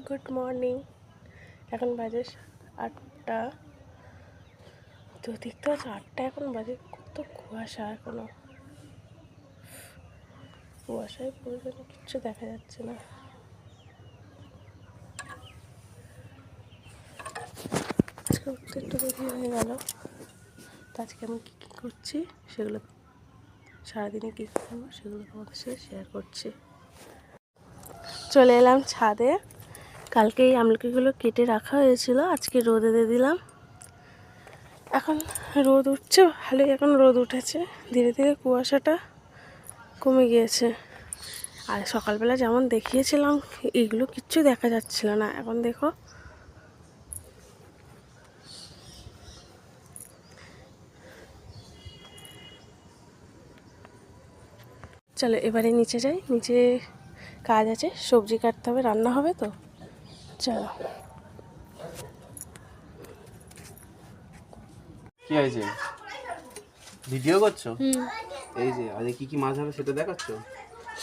Good morning. এখন বাজে 8টা। তো দেখতে পাচ্ছ 8টা এখন বাজে, কত কুয়াশা এখনো। কুয়াশায় পুরো কিচ্ছু দেখা যাচ্ছে না। আজকে উঠতে একটু দেরি হয়ে গেল। তো আজকে আমি কী কী করছি সেগুলো, সারাদিনে কী কী করবো সেগুলো তোমাদের সাথে শেয়ার করছি। চলে এলাম ছাদে। কালকে এই আমলকিগুলো কেটে রাখা হয়েছিল, আজকে রোদে দিয়ে দিলাম। এখন রোদ উঠছে ভালোই, এখন রোদ উঠেছে, ধীরে ধীরে কুয়াশাটা কমে গিয়েছে। আর সকালবেলা যেমন দেখিয়েছিলাম এইগুলো কিচ্ছু দেখা যাচ্ছিল না, এখন দেখো। চলো এবারে নিচে যাই, নিচে কাজ আছে, সবজি কাটতে হবে, রান্না হবে। তো চলো। কি হয়েছে, ভিডিও করছো? এই যে আজকে কি কি মাছ হবে সেটা দেখাচ্ছ।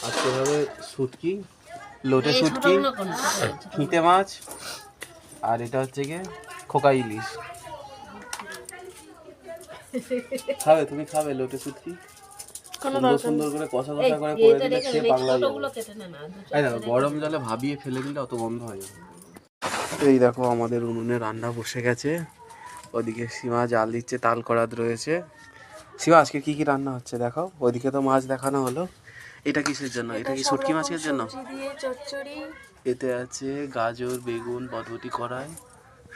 আজকে হবে শুটকি, লোটে শুটকি, ফিঁটে মাছ, আর এটা হচ্ছে গিয়ে খোকা ইলিশ। খাবে? তুমি খাবে লোটে শুটকি? সুন্দর সুন্দর করে কষা কষা করে দিলে খেয়ে পাগলা হয়ে যাবে। এই দেখো গরম জলে ভাবিয়ে ফেলে দিলে অত গন্ধ হয়ে যাবে। এই দেখো আমাদের উনুনে রান্না বসে গেছে। ওদিকে সীমা জাল দিচ্ছে, তাল করাত রয়েছে। সীমা আজকে কি কি রান্না হচ্ছে দেখাও। ওইদিকে তো মাছ দেখানো হলো। এটা কিসের জন্য? এটা কি শুটকি মাছের জন্য? এতে আছে গাজর, বেগুন, বরবটি, কড়াই,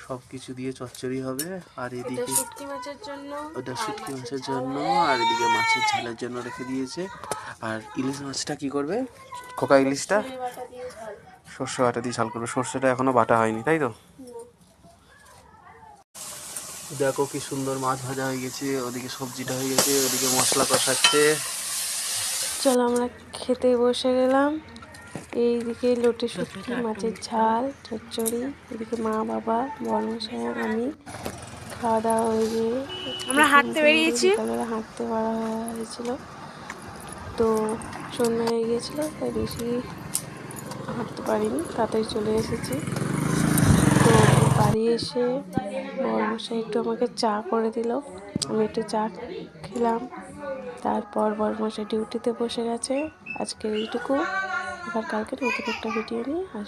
সব কিছু দিয়ে চচ্চড়ি হবে। আর এদিকে শুটকি মাছের জন্য, ওটা শুটকি মাছের জন্য, আর এদিকে মাছের ঝালের জন্য রেখে দিয়েছে। আর ইলিশ মাছটা কি করবে? খোকা ইলিশটা সর্ষে বাটা দিয়ে ঝাল করবে। সর্ষেটা এখনো বাটা হয়নি, তাই তো? দেখো কি সুন্দর মাছ ভাজা হয়ে গেছে, ওদিকে সবজিটা হয়ে গেছে, ওদিকে মশলা কষাচ্ছে। চলো আমরা খেতে বসে গেলাম। এইদিকে লোটে শুটকি মাছের ঝাল চচ্চড়ি, এদিকে মা বাবা বর্মশাই আমি খাওয়া দাওয়া হয়ে গিয়ে আমরা হাঁটতে বেরিয়েছি। বিকালবেলা হাঁটতে বেরা হয়েছিল, তো সন্ধ্যা হয়ে গিয়েছিলো, তাই বেশি হাঁটতে পারিনি, তাড়াতাড়ি চলে এসেছি। তো বাড়ি এসে বর্মশাই একটু আমাকে চা করে দিল, আমি একটু চা খেলাম। তারপর বর্মশাই ডিউটিতে বসে গেছে। আজকে এইটুকু, আবার কালকে নতুন একটা ভিডিও নিয়ে আসবো।